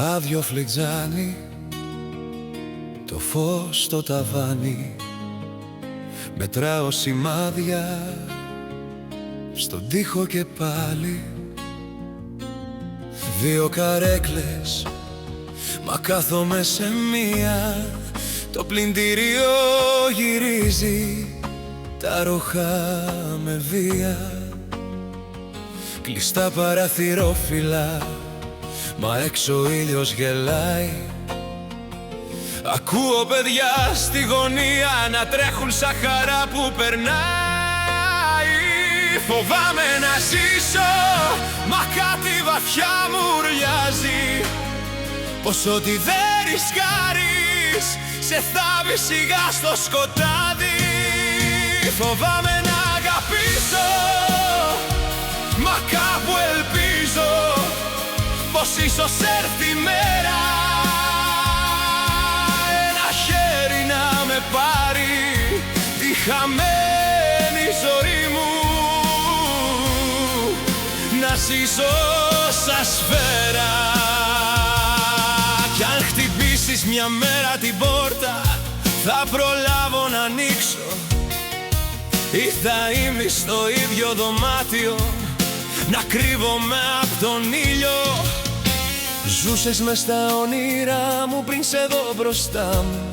άδειο φλιτζάνι, το φως στο ταβάνι, μετράω σημάδια στον τοίχο και πάλι. Δύο καρέκλες, μα κάθομαι σε μία. Το πλυντήριο γυρίζει, τα ροχά με βία. Κλειστά παραθυρόφυλλα, μα έξω ο ήλιος γελάει. Ακούω παιδιά στη γωνία να τρέχουν σαν χαρά που περνάει. Φοβάμαι να ζήσω, μα κάτι βαθιά μου ουρλιάζει, πως ό,τι δεν ρισκάρεις σε θάβει σιγά στο σκοτάδι. Φοβάμαι να αγαπήσω, μα κάπου ελπίζω πως ίσως έρθει η μέρα ένα χέρι να με πάρει τη χαμένη ζωή μου, να ζήσω σαν σφαίρα. Κι αν χτυπήσεις μια μέρα την πόρτα, θα προλάβω να ανοίξω, ή θα είμαι στο ίδιο δωμάτιο να κρύβομαι απ' τον ήλιο. Ζούσες μες στα όνειρά μου πριν σε δω μπροστά μου.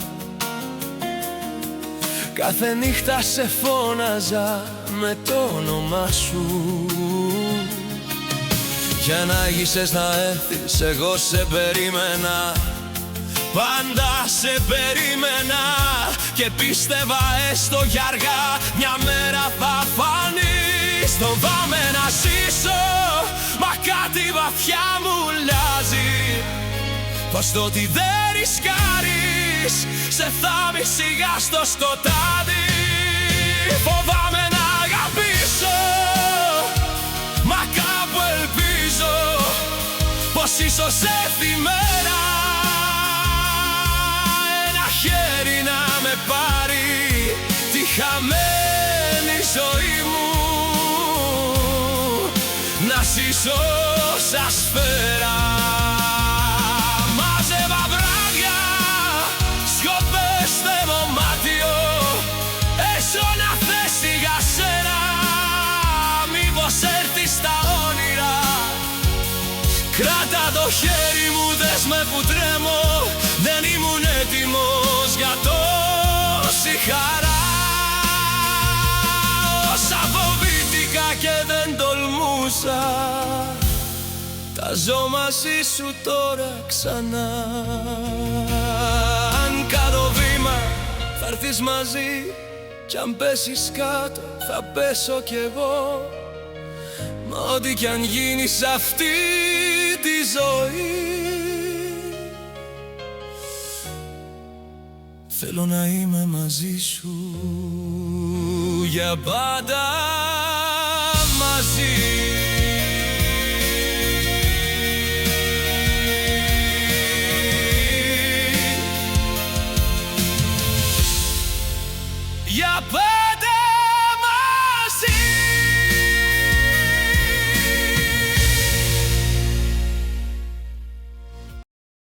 Κάθε νύχτα σε φώναζα με το όνομά σου. Για να γύρισες να έρθεις, εγώ σε περίμενα, πάντα σε περίμενα. Και πίστευα έστω για αργά μια μέρα θα φανείς. Φοβάμαι να ζήσω, μα κάτι βαθιά μου λιάζει, πως το ότι δεν ρισκάρεις σε θάβει σιγά στο σκοτάδι. Φοβάμαι να αγαπήσω, μα κάπου ελπίζω πως ίσως έρθει η μέρα ένα χέρι να με πάρει τη χαμένη ζωή μου, να ζήσω σαν σφαίρα. Μάζευα βράδια, σιωπές στο δωμάτιο, έσωνα θέση για σένα, μήπως έρθεις στα όνειρα. Κράτα το χέρι μου, δες με που τρέμω, δεν ήμουν έτοιμος για τόση χαρά. Όσα φοβήθηκα και δεν τολμούσα, τα ζω μαζί σου τώρα ξανά. Αν κάνω βήμα θα έρθεις μαζί, κι αν πέσεις κάτω θα πέσω κι εγώ. Μα ό,τι κι αν γίνει σ' αυτή τη ζωή, θέλω να είμαι μαζί σου για πάντα μαζί.